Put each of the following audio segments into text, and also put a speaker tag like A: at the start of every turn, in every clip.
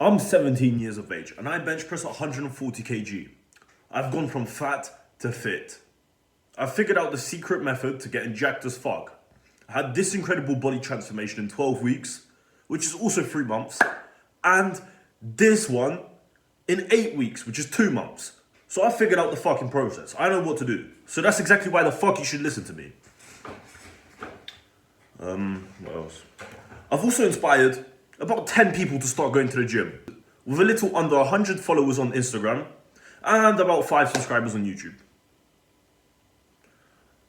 A: I'm 17 years of age and I bench press 140 kg. I've gone from fat to fit. I've figured out the secret method to getting jacked as fuck. I had this incredible body transformation in 12 weeks, which is also 3 months, and this one in 8 weeks, which is 2 months. So I figured out the fucking process. I know what to do. So that's exactly why the fuck you should listen to me. What else? I've also inspired about 10 people to start going to the gym, with a little under 100 followers on Instagram and about 5 subscribers on YouTube.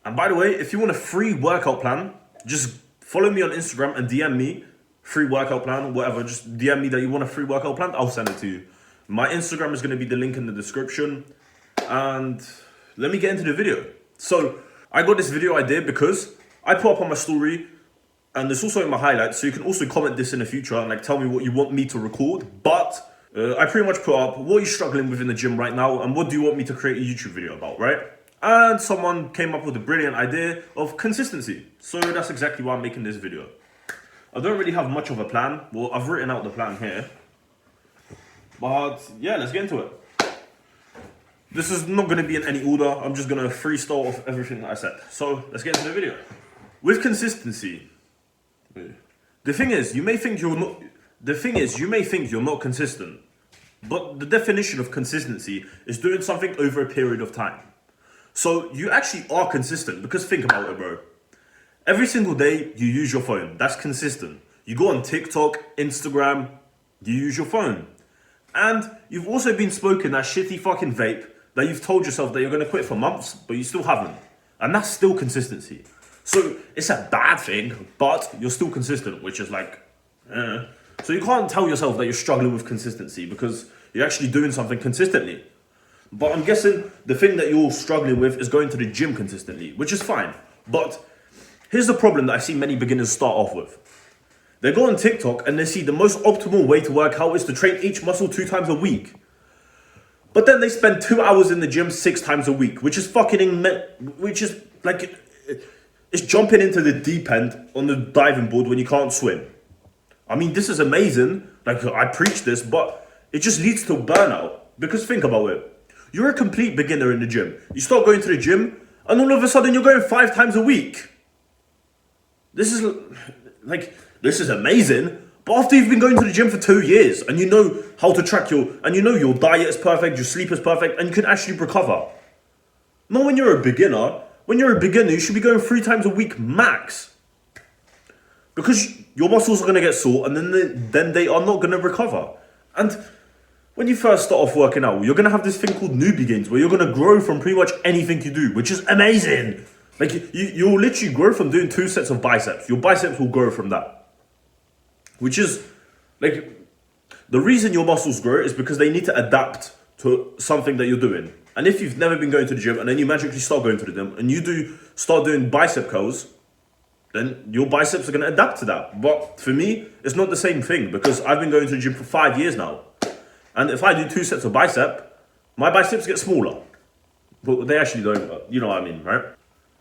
A: And by the way, if you want a free workout plan, just follow me on Instagram and DM me, free workout plan, whatever, just DM me that you want a free workout plan, I'll send it to you. My Instagram is going to be the link in the description. And let me get into the video. So I got this video idea because I put up on my story, and it's also in my highlights, so you can also comment this in the future and like tell me what you want me to record. But I pretty much put up what you're struggling with in the gym right now and what do you want me to create a YouTube video about, right? And someone came up with a brilliant idea of consistency. So that's exactly why I'm making this video. I don't really have much of a plan. Well, I've written out the plan here. But yeah, let's get into it. This is not going to be in any order. I'm just going to freestyle off everything that I said. So let's get into the video. With consistency, the thing is, you may think you're not consistent. But the definition of consistency is doing something over a period of time. So you actually are consistent, because think about it, bro. Every single day you use your phone. That's consistent. You go on TikTok, Instagram, you use your phone. And you've also been smoking that shitty fucking vape that you've told yourself that you're going to quit for months, but you still haven't. And that's still consistency. So it's a bad thing, but you're still consistent, which is like, So you can't tell yourself that you're struggling with consistency because you're actually doing something consistently. But I'm guessing the thing that you're struggling with is going to the gym consistently, which is fine. But here's the problem that I see many beginners start off with. They go on TikTok and they see the most optimal way to work out is to train each muscle 2 times a week. But then they spend 2 hours in the gym 6 times a week, which is it's jumping into the deep end on the diving board when you can't swim. I mean, this is amazing. Like, I preach this, but it just leads to burnout. Because think about it. You're a complete beginner in the gym. You start going to the gym, and all of a sudden you're going 5 times a week. This is amazing. But after you've been going to the gym for 2 years, and you know how to track your diet is perfect, your sleep is perfect, and you can actually recover. Not when you're a beginner. When you're a beginner, you should be going 3 times a week max. Because your muscles are going to get sore, and then they are not going to recover. And when you first start off working out, you're going to have this thing called newbie gains, where you're going to grow from pretty much anything you do, which is amazing. Like, you'll literally grow from doing 2 sets of biceps. Your biceps will grow from that. Which is, like, the reason your muscles grow is because they need to adapt to something that you're doing. And if you've never been going to the gym, and then you magically start going to the gym, and you start doing bicep curls, then your biceps are going to adapt to that. But for me, it's not the same thing, because I've been going to the gym for 5 years now. And if I do 2 sets of bicep, my biceps get smaller. But they actually don't, you know what I mean, right?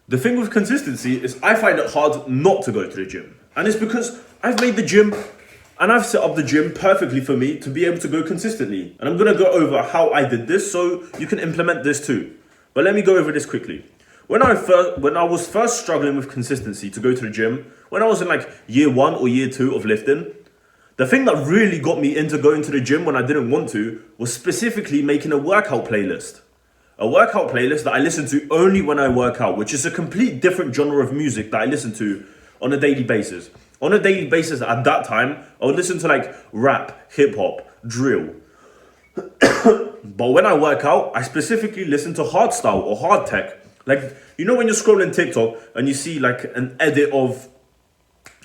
A: The thing with consistency is I find it hard not to go to the gym. And it's because I've made the gym and I've set up the gym perfectly for me to be able to go consistently. And I'm going to go over how I did this so you can implement this too. But let me go over this quickly. When I was first struggling with consistency to go to the gym, when I was in like year 1 or year 2 of lifting, the thing that really got me into going to the gym when I didn't want to was specifically making a workout playlist. A workout playlist that I listen to only when I work out, which is a complete different genre of music that I listen to on a daily basis. On a daily basis at that time, I would listen to like rap, hip hop, drill. But when I work out, I specifically listen to hardstyle or hard tech. Like, you know when you're scrolling TikTok and you see like an edit of,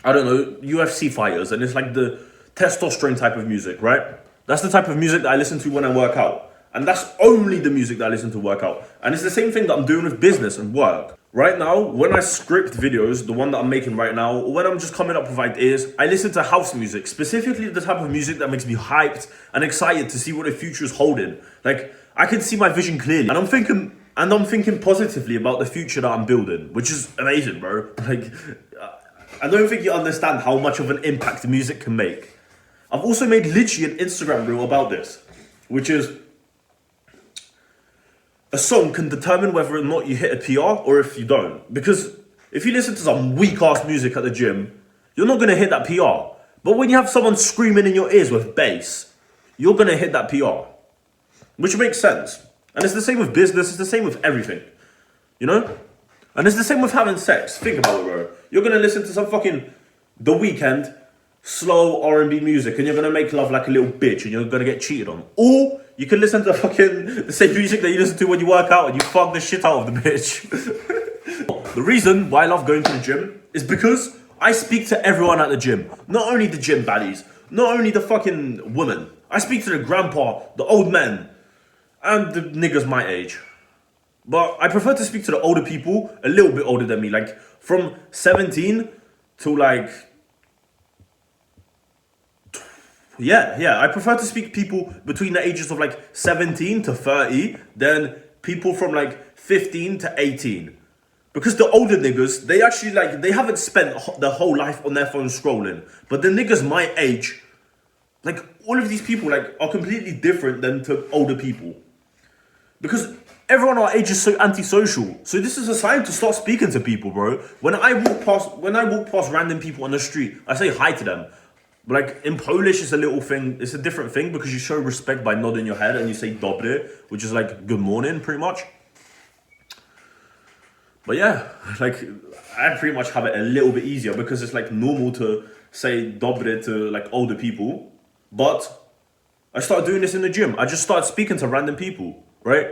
A: I don't know, UFC fighters, and it's like the testosterone type of music, right? That's the type of music that I listen to when I work out. And that's only the music that I listen to work out. And it's the same thing that I'm doing with business and work. Right now, when I script videos, the one that I'm making right now, or when I'm just coming up with ideas, I listen to house music, specifically the type of music that makes me hyped and excited to see what the future is holding. Like, I can see my vision clearly, and I'm thinking positively about the future that I'm building, which is amazing, bro. Like, I don't think you understand how much of an impact music can make. I've also made literally an Instagram reel about this, which is a song can determine whether or not you hit a PR or if you don't. Because if you listen to some weak ass music at the gym, you're not gonna hit that PR. But when you have someone screaming in your ears with bass, you're gonna hit that PR. Which makes sense. And it's the same with business, it's the same with everything. You know? And it's the same with having sex. Think about it, bro. You're gonna listen to some fucking The Weeknd, slow R&B music, and you're gonna make love like a little bitch, and you're gonna get cheated on. Or you can listen to fucking the same music that you listen to when you work out, and you fuck the shit out of the bitch. The reason why I love going to the gym is because I speak to everyone at the gym. Not only the gym baddies, not only the fucking women. I speak to the grandpa, the old men, and the niggas my age. But I prefer to speak to the older people, a little bit older than me, like from 17 to like... Yeah, I prefer to speak to people between the ages of like 17 to 30 than people from like 15 to 18. Because the older niggas, they actually like, they haven't spent their whole life on their phone scrolling. But the niggas my age, like all of these people like are completely different than to older people. Because everyone our age is so antisocial. So this is a sign to start speaking to people, bro. When I walk past random people on the street, I say hi to them. But like in Polish, it's a little thing. It's a different thing because you show respect by nodding your head and you say dobre, which is like good morning, pretty much. But yeah, like I pretty much have it a little bit easier because it's like normal to say dobre to like older people. But I started doing this in the gym. I just started speaking to random people, right?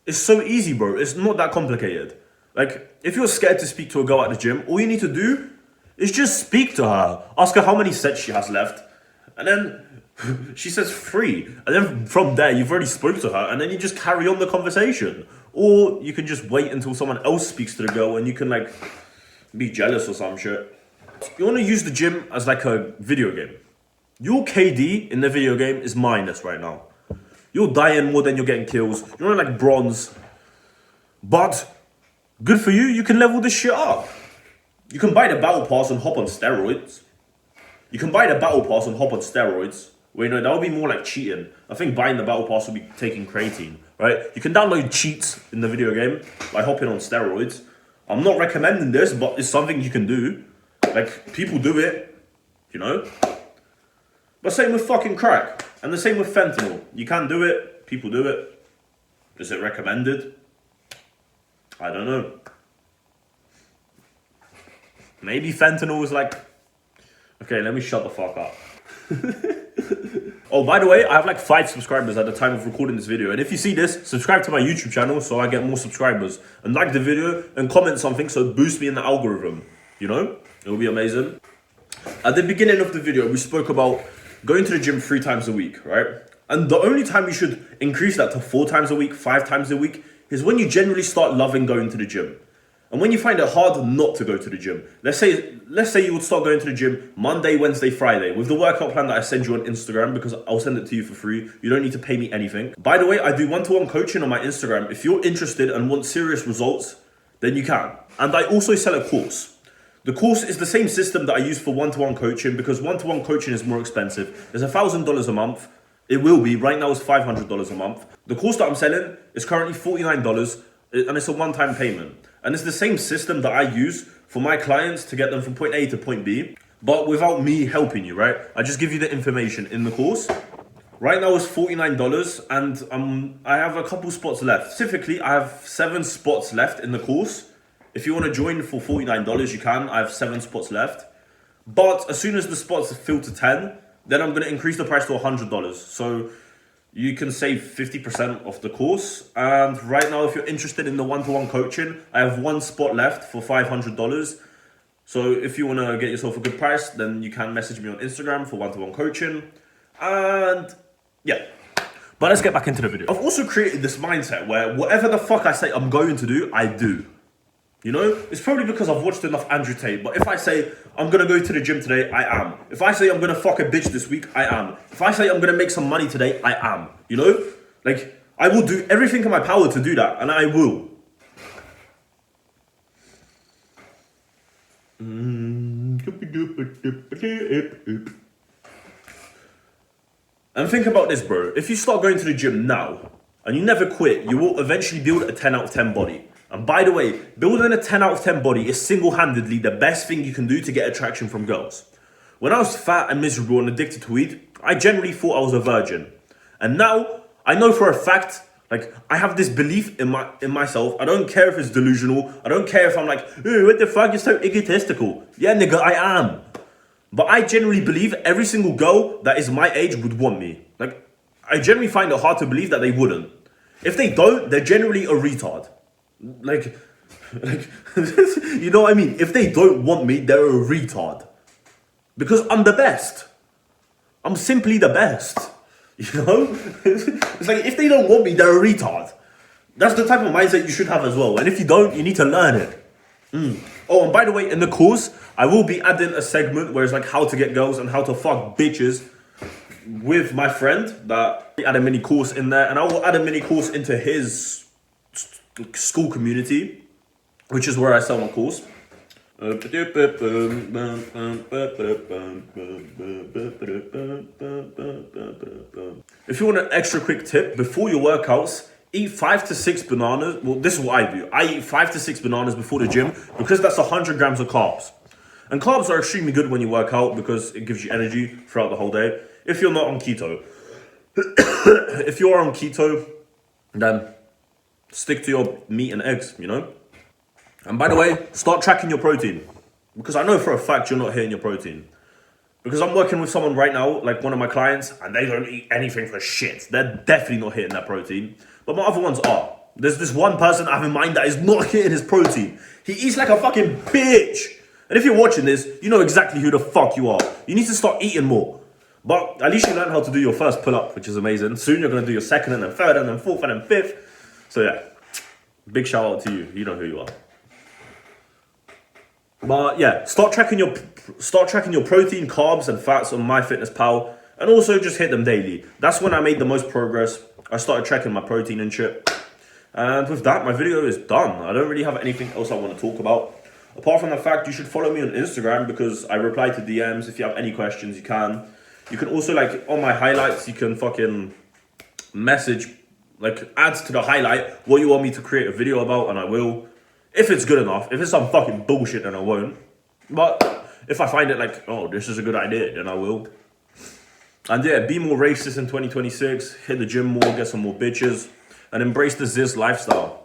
A: It's so easy, bro. It's not that complicated. Like if you're scared to speak to a girl at the gym, all you need to do is just speak to her. Ask her how many sets she has left. And then she says 3. And then from there, you've already spoke to her. And then you just carry on the conversation. Or you can just wait until someone else speaks to the girl and you can like be jealous or some shit. You want to use the gym as like a video game. Your KD in the video game is minus right now. You're dying more than you're getting kills. You're on like bronze. But good for you, you can level this shit up. You can buy the battle pass and hop on steroids. Wait, no, that would be more like cheating. I think buying the battle pass would be taking creatine, right? You can download cheats in the video game by hopping on steroids. I'm not recommending this, but it's something you can do. Like, people do it, you know? But same with fucking crack. And the same with fentanyl. You can do it, people do it. Is it recommended? I don't know. Maybe fentanyl is like... Okay, let me shut the fuck up. Oh, by the way, I have like 5 subscribers at the time of recording this video. And if you see this, subscribe to my YouTube channel so I get more subscribers. And like the video and comment something so it boosts me in the algorithm. You know? It'll be amazing. At the beginning of the video, we spoke about going to the gym 3 times a week, right? And the only time you should increase that to 4 times a week, 5 times a week, is when you generally start loving going to the gym. And when you find it hard not to go to the gym. Let's say you would start going to the gym Monday, Wednesday, Friday with the workout plan that I send you on Instagram because I'll send it to you for free. You don't need to pay me anything. By the way, I do one-to-one coaching on my Instagram. If you're interested and want serious results, then you can. And I also sell a course. The course is the same system that I use for one-to-one coaching because one-to-one coaching is more expensive. It's $1,000 a month. It will be. Right now it's $500 a month. The course that I'm selling is currently $49 and it's a one-time payment. And it's the same system that I use for my clients to get them from point A to point B, but without me helping you, right? I just give you the information in the course. Right now it's $49 and I have a couple spots left. Specifically, I have 7 spots left in the course. If you want to join for $49, you can. I have 7 spots left. But as soon as the spots fill to 10, then I'm going to increase the price to $100. So you can save 50% of the course. And right now, if you're interested in the one-to-one coaching, I have 1 spot left for $500. So if you want to get yourself a good price, then you can message me on Instagram for one-to-one coaching. And yeah, but let's get back into the video. I've also created this mindset where whatever the fuck I say I'm going to do, I do. You know, it's probably because I've watched enough Andrew Tate, but if I say I'm gonna go to the gym today, I am. If I say I'm gonna fuck a bitch this week, I am. If I say I'm gonna make some money today, I am. You know? Like, I will do everything in my power to do that, and I will. And think about this, bro. If you start going to the gym now and you never quit, you will eventually build a 10 out of 10 body. And by the way, building a 10 out of 10 body is single-handedly the best thing you can do to get attraction from girls. When I was fat and miserable and addicted to weed, I generally thought I was a virgin. And now, I know for a fact, like, I have this belief in myself. I don't care if it's delusional. I don't care if I'm like, oh, what the fuck, you're so egotistical. Yeah, nigga, I am. But I genuinely believe every single girl that is my age would want me. Like, I generally find it hard to believe that they wouldn't. If they don't, they're generally a retard. Like, you know what I mean? If they don't want me, they're a retard. Because I'm the best. I'm simply the best. You know? It's like, if they don't want me, they're a retard. That's the type of mindset you should have as well. And if you don't, you need to learn it. Oh, and by the way, in the course, I will be adding a segment where it's like how to get girls and how to fuck bitches with my friend. That I add a mini course in there, and I will add a mini course into his school community, which is where I sell my course. If you want an extra quick tip, before your workouts, eat 5 to 6 bananas. Well, this is what I do. I eat 5 to 6 bananas before the gym because that's 100 grams of carbs. And carbs are extremely good when you work out because it gives you energy throughout the whole day. If you're not on keto. If you are on keto, then stick to your meat and eggs, you know? And by the way, start tracking your protein. Because I know for a fact you're not hitting your protein. Because I'm working with someone right now, like one of my clients, and they don't eat anything for shit. They're definitely not hitting that protein. But my other ones are. There's this one person I have in mind that is not hitting his protein. He eats like a fucking bitch. And if you're watching this, you know exactly who the fuck you are. You need to start eating more. But at least you learned how to do your first pull-up, which is amazing. Soon you're going to do your second and then third and then fourth and then fifth. So yeah, big shout out to you. You know who you are. But yeah, start tracking your protein, carbs, and fats on MyFitnessPal, and also just hit them daily. That's when I made the most progress. I started tracking my protein and shit. And with that, my video is done. I don't really have anything else I want to talk about. Apart from the fact you should follow me on Instagram because I reply to DMs. If you have any questions, you can. You can also, like, on my highlights, you can fucking message, like, add to the highlight what you want me to create a video about, and I will. If it's good enough. If it's some fucking bullshit, then I won't. But if I find it like, oh, this is a good idea, then I will. And yeah, be more racist in 2026. Hit the gym more, get some more bitches. And embrace the Ziz lifestyle.